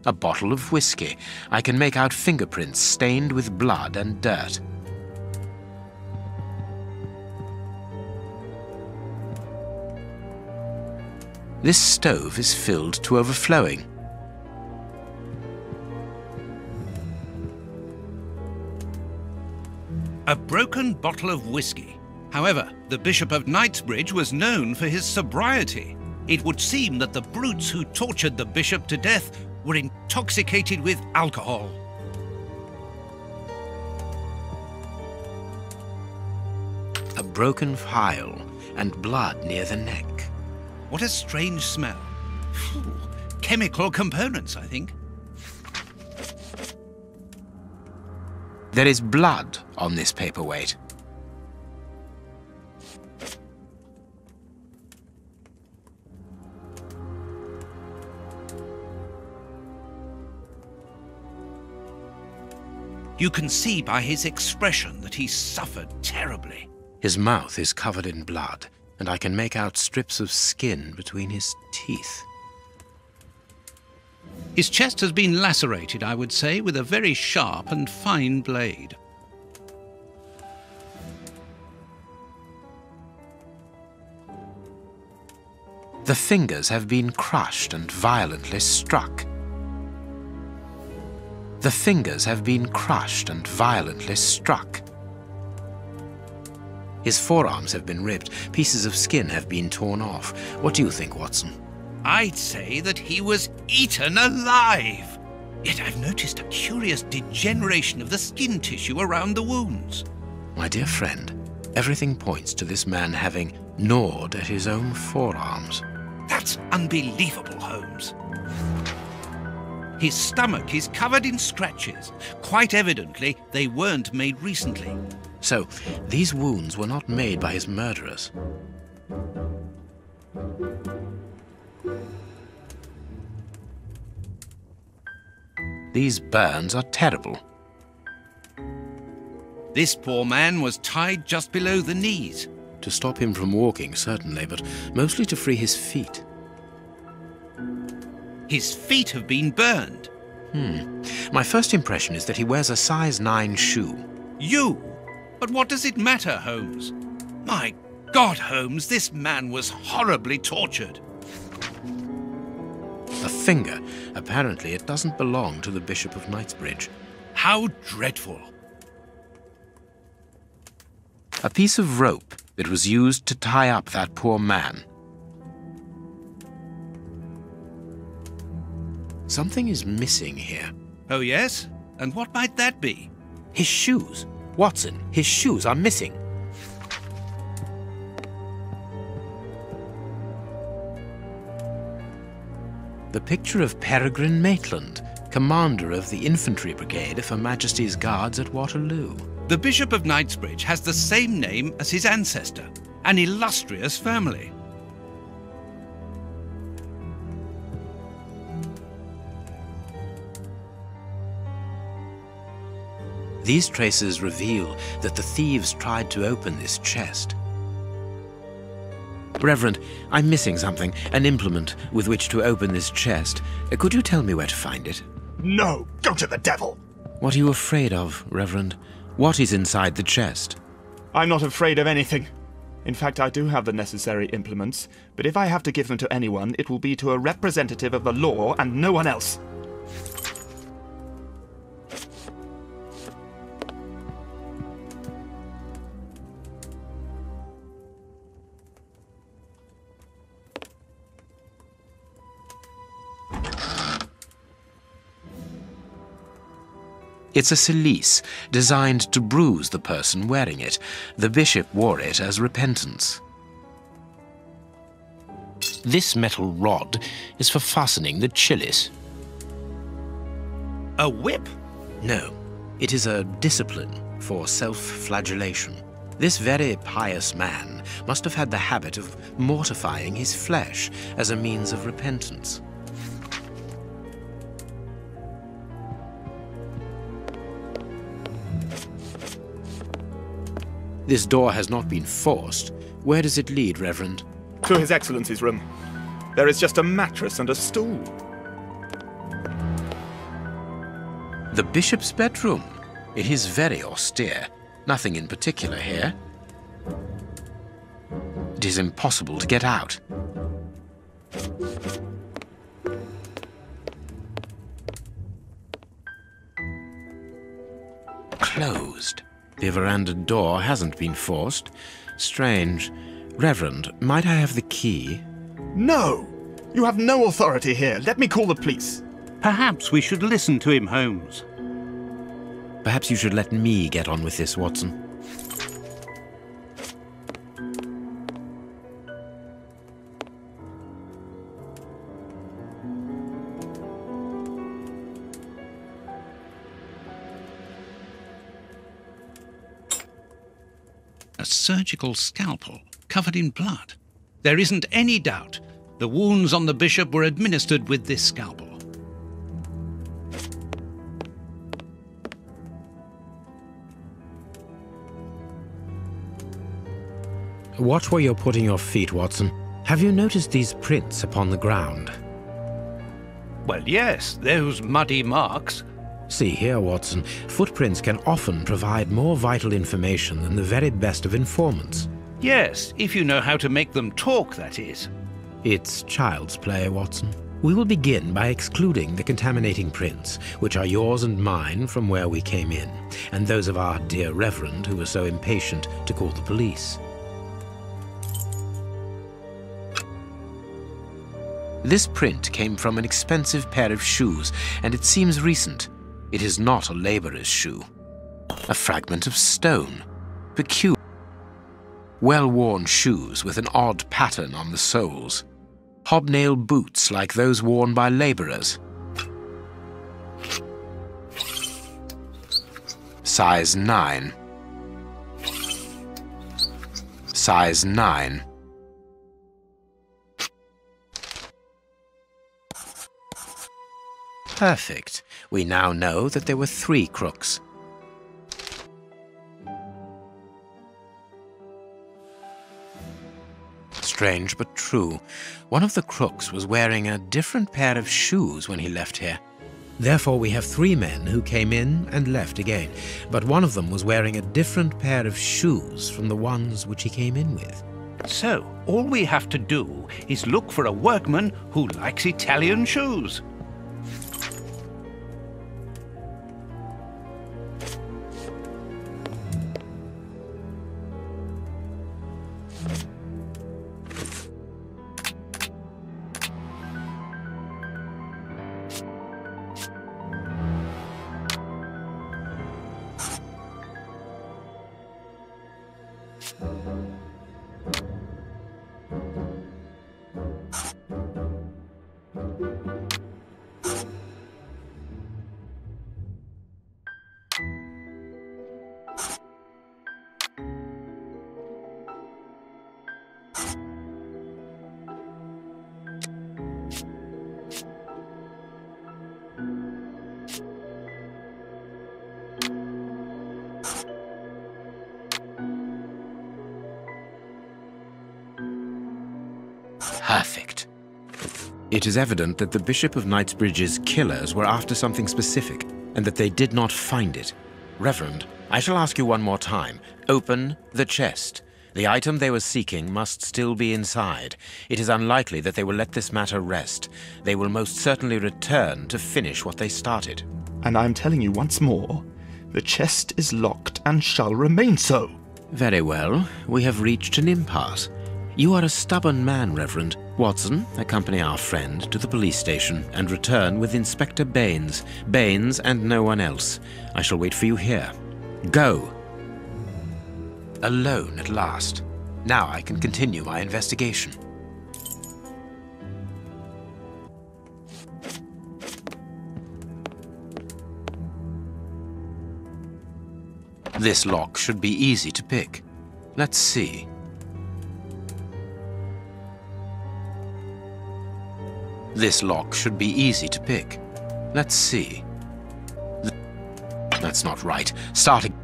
A bottle of whiskey. I can make out fingerprints stained with blood and dirt. This stove is filled to overflowing. A broken bottle of whiskey. However, the Bishop of Knightsbridge was known for his sobriety. It would seem that the brutes who tortured the bishop to death were intoxicated with alcohol. A broken phial and blood near the neck. What a strange smell. Phew, chemical components, I think. There is blood on this paperweight. You can see by his expression that he suffered terribly. His mouth is covered in blood, and I can make out strips of skin between his teeth. His chest has been lacerated, I would say, with a very sharp and fine blade. The fingers have been crushed and violently struck. The fingers have been crushed and violently struck. His forearms have been ripped. Pieces of skin have been torn off. What do you think, Watson? I'd say that he was eaten alive. Yet I've noticed a curious degeneration of the skin tissue around the wounds. My dear friend, everything points to this man having gnawed at his own forearms. That's unbelievable, Holmes. His stomach is covered in scratches. Quite evidently, they weren't made recently. So, these wounds were not made by his murderers. These burns are terrible. This poor man was tied just below the knees. To stop him from walking, certainly, but mostly to free his feet. His feet have been burned. My first impression is that he wears a size 9 shoe. You? But what does it matter, Holmes? My God, Holmes, this man was horribly tortured. A finger. Apparently, it doesn't belong to the Bishop of Knightsbridge. How dreadful. A piece of rope that was used to tie up that poor man. Something is missing here. Oh, yes? And what might that be? His shoes. Watson, his shoes are missing. The picture of Peregrine Maitland, commander of the infantry brigade of Her Majesty's Guards at Waterloo. The Bishop of Knightsbridge has the same name as his ancestor, an illustrious family. These traces reveal that the thieves tried to open this chest. Reverend, I'm missing something, an implement with which to open this chest. Could you tell me where to find it? No, go to the devil! What are you afraid of, Reverend? What is inside the chest? I'm not afraid of anything. In fact, I do have the necessary implements, but if I have to give them to anyone, it will be to a representative of the law and no one else. It's a cilice designed to bruise the person wearing it. The bishop wore it as repentance. This metal rod is for fastening the chilice. A whip? No, it is a discipline for self-flagellation. This very pious man must have had the habit of mortifying his flesh as a means of repentance. This door has not been forced. Where does it lead, Reverend? To His Excellency's room. There is just a mattress and a stool. The bishop's bedroom. It is very austere. Nothing in particular here. It is impossible to get out. Closed. The veranda door hasn't been forced. Strange. Reverend, might I have the key? No! You have no authority here. Let me call the police. Perhaps we should listen to him, Holmes. Perhaps you should let me get on with this, Watson. A surgical scalpel covered in blood. There isn't any doubt the wounds on the bishop were administered with this scalpel. Watch where you're putting your feet, Watson. Have you noticed these prints upon the ground? Well, yes, those muddy marks. See here, Watson. Footprints can often provide more vital information than the very best of informants. Yes, if you know how to make them talk, that is. It's child's play, Watson. We will begin by excluding the contaminating prints, which are yours and mine from where we came in, and those of our dear Reverend who was so impatient to call the police. This print came from an expensive pair of shoes, and it seems recent. It is not a laborer's shoe. A fragment of stone. Peculiar. Well-worn shoes with an odd pattern on the soles. Hobnail boots like those worn by laborers. Size 9. Size 9. Perfect. We now know that there were 3 crooks. Strange but true. One of the crooks was wearing a different pair of shoes when he left here. Therefore, we have 3 men who came in and left again, but one of them was wearing a different pair of shoes from the ones which he came in with. So, all we have to do is look for a workman who likes Italian shoes. Perfect. It is evident that the Bishop of Knightsbridge's killers were after something specific, and that they did not find it. Reverend, I shall ask you one more time. Open the chest. The item they were seeking must still be inside. It is unlikely that they will let this matter rest. They will most certainly return to finish what they started. And I'm telling you once more, the chest is locked and shall remain so. Very well. We have reached an impasse. You are a stubborn man, Reverend. Watson, accompany our friend to the police station and return with Inspector Baines. Baines and no one else. I shall wait for you here. Go! Alone at last. Now I can continue my investigation. This lock should be easy to pick. Let's see. This lock should be easy to pick. Let's see. That's not right. Starting.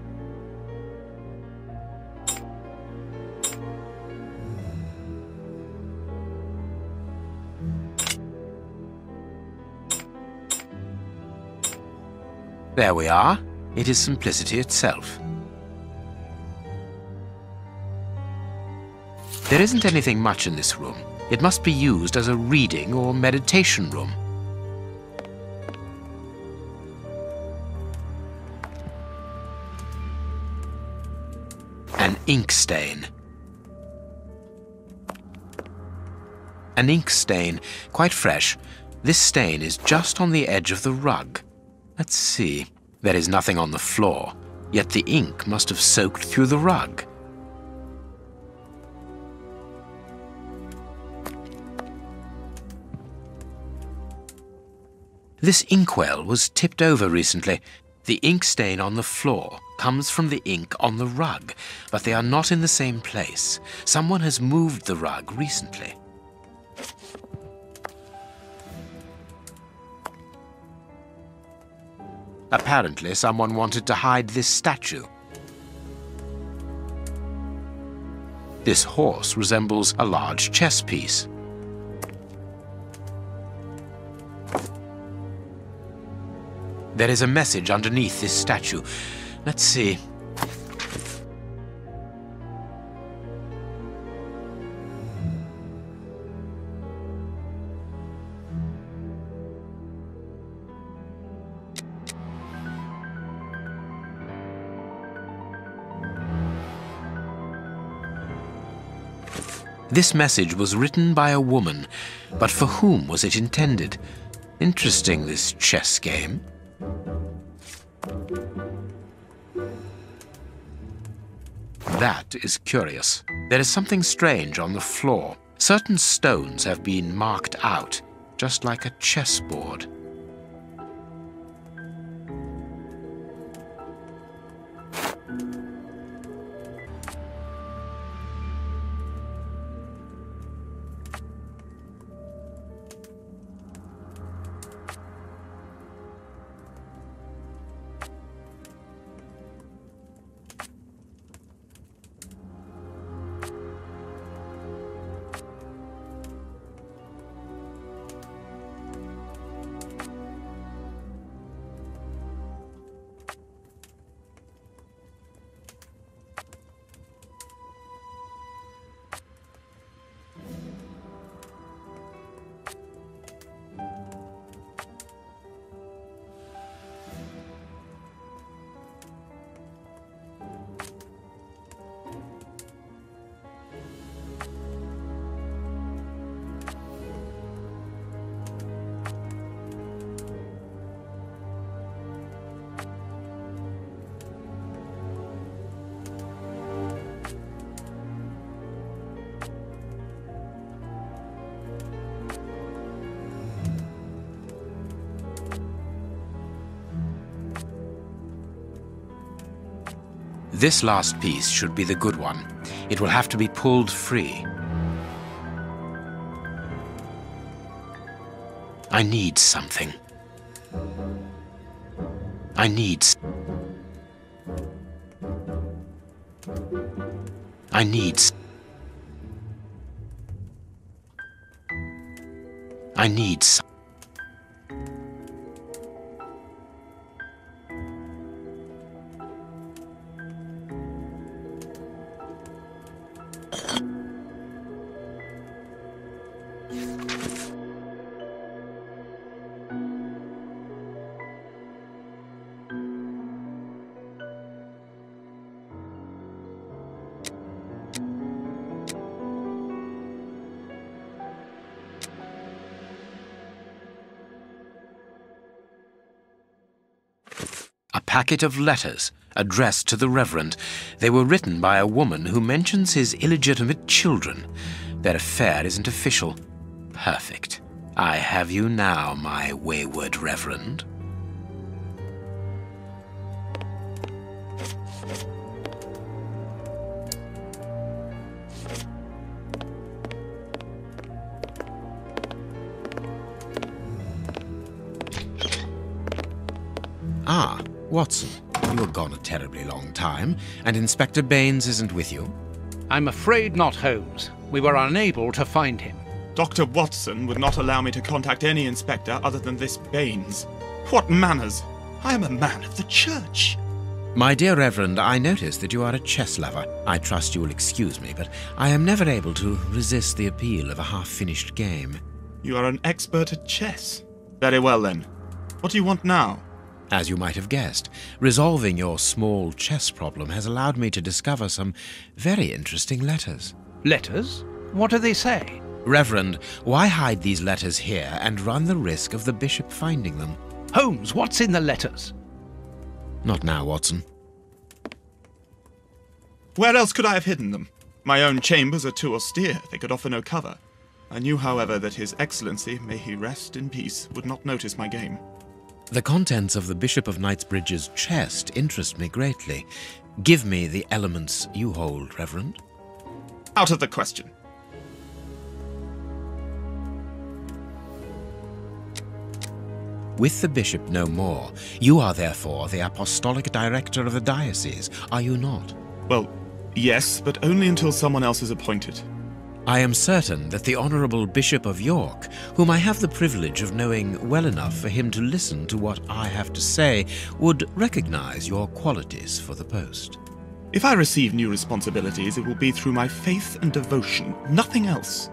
There we are. It is simplicity itself. There isn't anything much in this room. It must be used as a reading or meditation room. An ink stain. An ink stain, quite fresh. This stain is just on the edge of the rug. Let's see. There is nothing on the floor, yet the ink must have soaked through the rug. This inkwell was tipped over recently. The ink stain on the floor comes from the ink on the rug, but they are not in the same place. Someone has moved the rug recently. Apparently, someone wanted to hide this statue. This horse resembles a large chess piece. There is a message underneath this statue. Let's see. This message was written by a woman, but for whom was it intended? Interesting, this chess game. That is curious. There is something strange on the floor. Certain stones have been marked out, just like a chessboard. This last piece should be the good one. It will have to be pulled free. I need something. I need some. A packet of letters addressed to the Reverend. They were written by a woman who mentions his illegitimate children. Their affair isn't official. Perfect. I have you now, my wayward Reverend. Ah, Watson, you were gone a terribly long time, and Inspector Baines isn't with you. I'm afraid not, Holmes. We were unable to find him. Dr. Watson would not allow me to contact any inspector other than this Baines. What manners! I am a man of the church. My dear Reverend, I notice that you are a chess lover. I trust you will excuse me, but I am never able to resist the appeal of a half-finished game. You are an expert at chess. Very well, then. What do you want now? As you might have guessed, resolving your small chess problem has allowed me to discover some very interesting letters. Letters? What do they say? Reverend, why hide these letters here and run the risk of the bishop finding them? Holmes, what's in the letters? Not now, Watson. Where else could I have hidden them? My own chambers are too austere. They could offer no cover. I knew, however, that His Excellency, may he rest in peace, would not notice my game. The contents of the Bishop of Knightsbridge's chest interest me greatly. Give me the elements you hold, Reverend. Out of the question. With the bishop no more, you are therefore the apostolic director of the diocese, are you not? Well, yes, but only until someone else is appointed. I am certain that the Honourable Bishop of York, whom I have the privilege of knowing well enough for him to listen to what I have to say, would recognise your qualities for the post. If I receive new responsibilities, it will be through my faith and devotion, nothing else.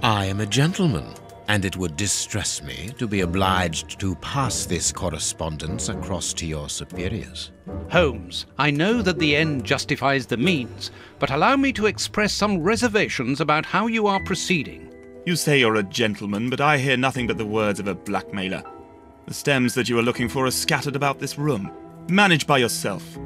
I am a gentleman, and it would distress me to be obliged to pass this correspondence across to your superiors. Holmes, I know that the end justifies the means, but allow me to express some reservations about how you are proceeding. You say you're a gentleman, but I hear nothing but the words of a blackmailer. The stems that you are looking for are scattered about this room. Manage by yourself.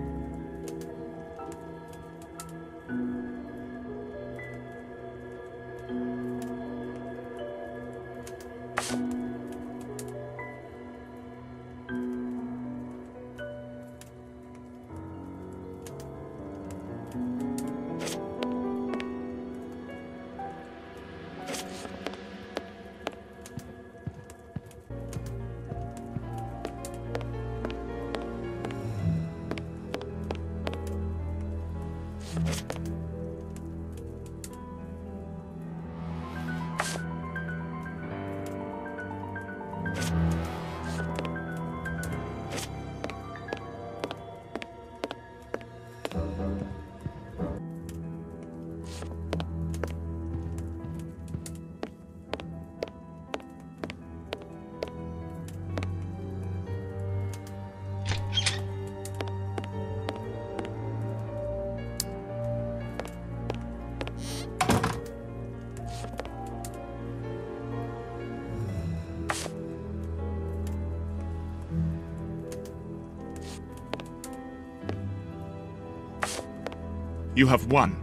You have won.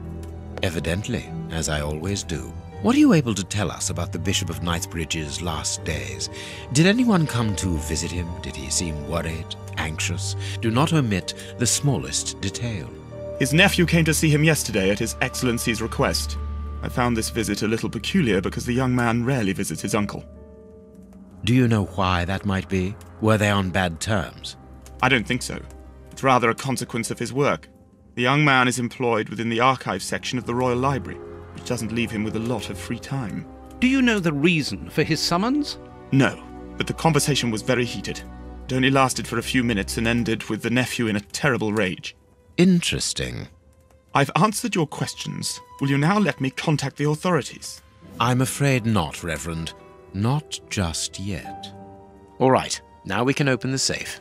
Evidently, as I always do. What are you able to tell us about the Bishop of Knightsbridge's last days? Did anyone come to visit him? Did he seem worried, anxious? Do not omit the smallest detail. His nephew came to see him yesterday at His Excellency's request. I found this visit a little peculiar because the young man rarely visits his uncle. Do you know why that might be? Were they on bad terms? I don't think so. It's rather a consequence of his work. The young man is employed within the archive section of the Royal Library, which doesn't leave him with a lot of free time. Do you know the reason for his summons? No, but the conversation was very heated. It only lasted for a few minutes and ended with the nephew in a terrible rage. Interesting. I've answered your questions. Will you now let me contact the authorities? I'm afraid not, Reverend. Not just yet. All right, now we can open the safe.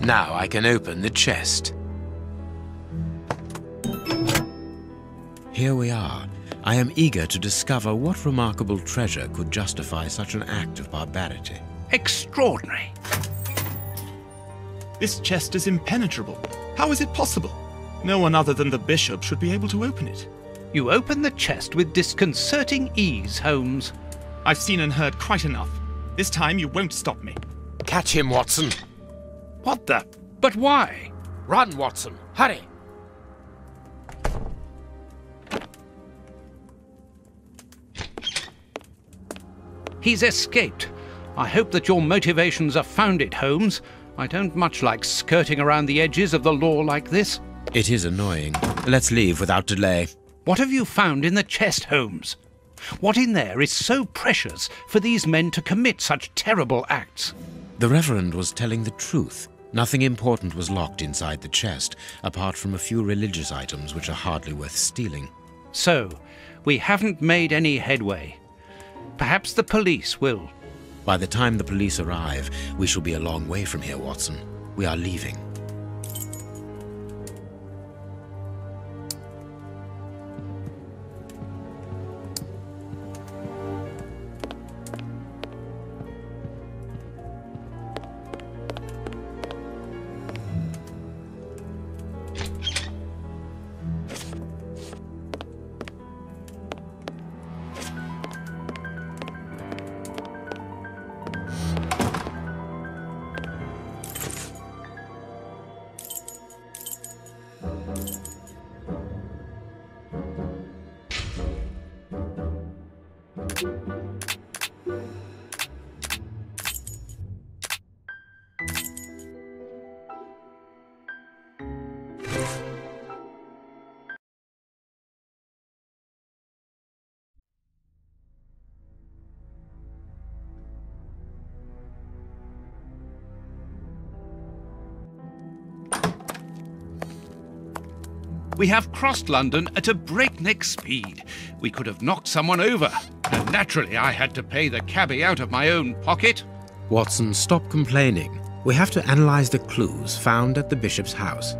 Now I can open the chest. Here we are. I am eager to discover what remarkable treasure could justify such an act of barbarity. Extraordinary. This chest is impenetrable. How is it possible? No one other than the bishop should be able to open it. You open the chest with disconcerting ease, Holmes. I've seen and heard quite enough. This time you won't stop me. Catch him, Watson. What the? But why? Run, Watson. Hurry. He's escaped. I hope that your motivations are founded, Holmes. I don't much like skirting around the edges of the law like this. It is annoying. Let's leave without delay. What have you found in the chest, Holmes? What in there is so precious for these men to commit such terrible acts? The Reverend was telling the truth. Nothing important was locked inside the chest, apart from a few religious items which are hardly worth stealing. So, we haven't made any headway. Perhaps the police will. By the time the police arrive, we shall be a long way from here, Watson. We are leaving. We have crossed London at a breakneck speed. We could have knocked someone over, and naturally I had to pay the cabbie out of my own pocket. Watson, stop complaining. We have to analyze the clues found at the bishop's house.